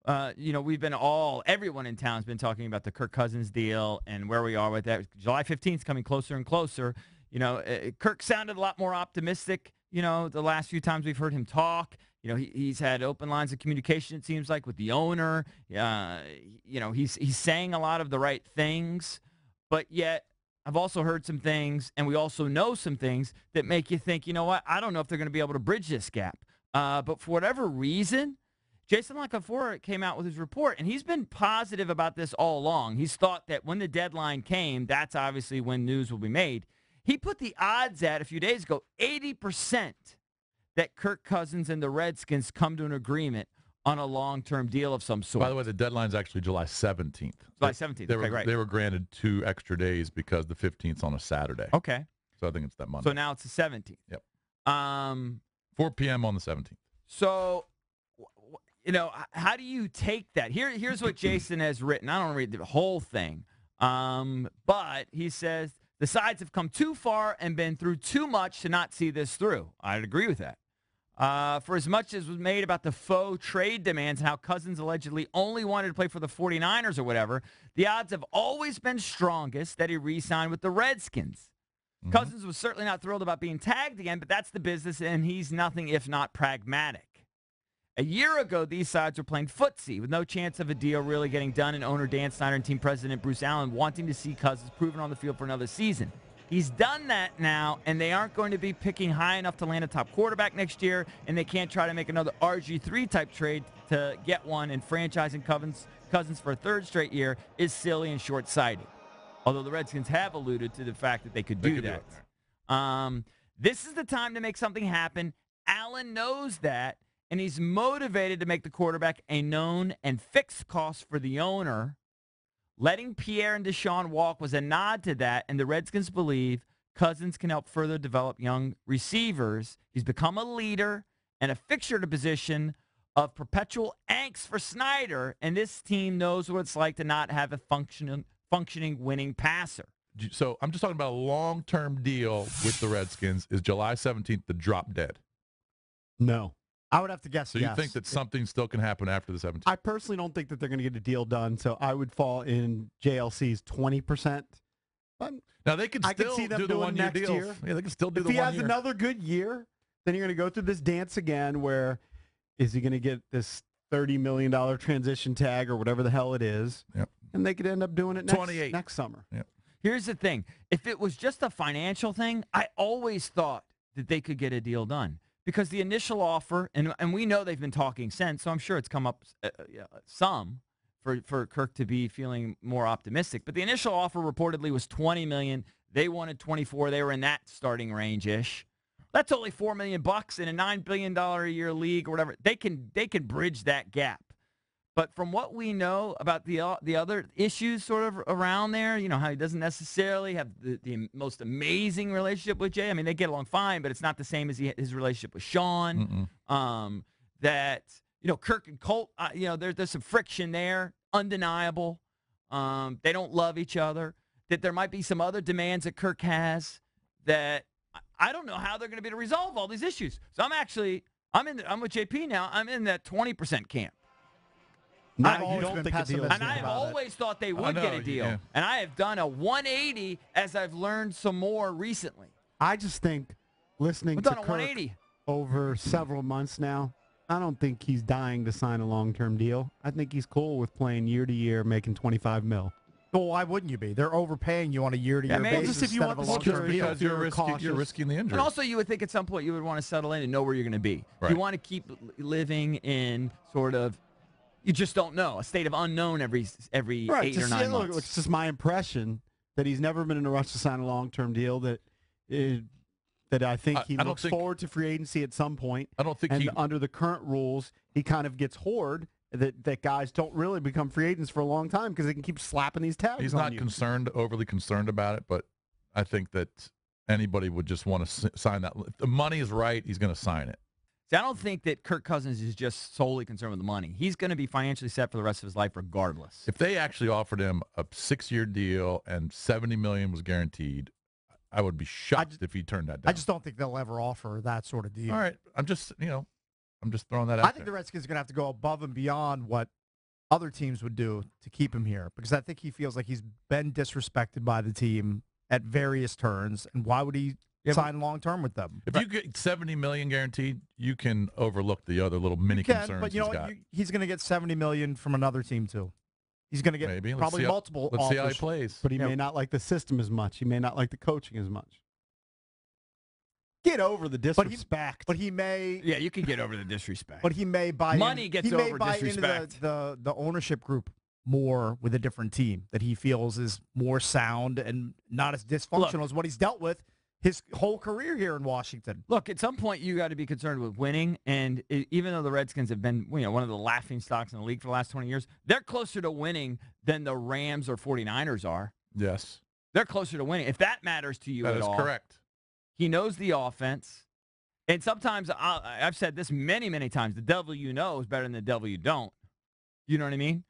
everyone in town has been talking about the Kirk Cousins deal and where we are with that. July 15th is coming closer and closer. Kirk sounded a lot more optimistic, the last few times we've heard him talk. He's had open lines of communication, it seems like, with the owner. He's saying a lot of the right things, but yet I've also heard some things, and we also know some things that make you think, you know what, I don't know if they're going to be able to bridge this gap. But for whatever reason, Jason La Canfora came out with his report, and he's been positive about this all along. He's thought that when the deadline came, that's obviously when news will be made. He put the odds at, a few days ago, 80% that Kirk Cousins and the Redskins come to an agreement on a long-term deal of some sort. By the way, the deadline's actually July 17th. July 17th. They were granted 2 extra days because the 15th's on a Saturday. Okay. So I think it's that Monday. So now it's the 17th. Yep. 4 p.m. on the 17th. So, how do you take that? Here's what Jason has written. I don't read the whole thing. But he says, the sides have come too far and been through too much to not see this through. I'd agree with that. For as much as was made about the faux trade demands and how Cousins allegedly only wanted to play for the 49ers or whatever, the odds have always been strongest that he re-signed with the Redskins. Mm-hmm. Cousins was certainly not thrilled about being tagged again, but that's the business, and he's nothing if not pragmatic. A year ago, these sides were playing footsie with no chance of a deal really getting done, and owner Dan Snyder and team president Bruce Allen wanting to see Cousins proven on the field for another season. He's done that now, and they aren't going to be picking high enough to land a top quarterback next year, and they can't try to make another RG3 type trade to get one, and franchising Cousins for a third straight year is silly and short-sighted. Although the Redskins have alluded to the fact that they could do that. This is the time to make something happen. Allen knows that, and he's motivated to make the quarterback a known and fixed cost for the owner. Letting Pierre and Deshaun walk was a nod to that, and the Redskins believe Cousins can help further develop young receivers. He's become a leader and a fixture to position of perpetual angst for Snyder, and this team knows what it's like to not have a functioning winning passer. So I'm just talking about a long-term deal with the Redskins. Is July 17th the drop dead? No. I would have to guess. So you think that something still can happen after the 17th? I personally don't think that they're going to get a deal done, so I would fall in JLC's 20%. But now they can still see them do the one-year deal. Year. Yeah, they can still do the 1 year. year. If he has another good year, then you're going to go through this dance again where is he going to get this $30 million transition tag or whatever the hell it is, yep. And they could end up doing it next summer. Yep. Here's the thing. If it was just a financial thing, I always thought that they could get a deal done. Because the initial offer, and we know they've been talking since, so I'm sure it's come up some for Kirk to be feeling more optimistic. But the initial offer reportedly was $20 million. They wanted 24. They were in that starting range-ish. That's only $4 million in a $9 billion a year league or whatever. They can bridge that gap. But from what we know about the other issues sort of around there, how he doesn't necessarily have the most amazing relationship with Jay. I mean, they get along fine, but it's not the same as his relationship with Sean. That, Kirk and Colt, there's some friction there, undeniable. They don't love each other. That there might be some other demands that Kirk has that I don't know how they're going to be able to resolve all these issues. So I'm with JP now. I'm in that 20% camp. I've always thought they would get a deal. Yeah. And I have done a 180 as I've learned some more recently. I just think listening to Kirk over several months now, I don't think he's dying to sign a long-term deal. I think he's cool with playing year to year, making $25 million. Well, why wouldn't you be? They're overpaying you on a year-to-year basis. Just if you want the security, because you're risking the injury. And also, you would think at some point you would want to settle in and know where you're going to be. Right. You want to keep living in sort of, you just don't know, a state of unknown every 8 or 9 months. It's just my impression that he's never been in a rush to sign a long-term deal. That I think he looks forward to free agency at some point. I don't think under the current rules, he kind of gets hoard. That guys don't really become free agents for a long time because they can keep slapping these tags. He's on not you. overly concerned about it, but I think that anybody would just want to sign that. If the money is right, he's going to sign it. See, I don't think that Kirk Cousins is just solely concerned with the money. He's going to be financially set for the rest of his life regardless. If they actually offered him a 6-year deal and $70 million was guaranteed, I would be shocked if he turned that down. I just don't think they'll ever offer that sort of deal. All right. I'm just throwing that out there. I think the Redskins are going to have to go above and beyond what other teams would do to keep him here, because I think he feels like he's been disrespected by the team at various turns, and why would he sign long-term with them? If you get $70 million guaranteed, you can overlook the other little mini concerns but you know he's what? got. He's going to get $70 million from another team too. He's going to get Maybe. probably multiple Let's see how he offers. plays. But he may not like the system as much. He may not like the coaching as much. Get over the disrespect. But he may. Yeah, you can get over the disrespect. But he may buy money gets he may over buy disrespect. into the ownership group more with a different team that he feels is more sound and not as dysfunctional as what he's dealt with his whole career here in Washington. Look, at some point you got to be concerned with winning, and even though the Redskins have been one of the laughing stocks in the league for the last 20 years, they're closer to winning than the Rams or 49ers are. Yes. They're closer to winning. If that matters to you at all. That is correct. He knows the offense. And sometimes, I've said this many, many times, the devil you know is better than the devil you don't. You know what I mean?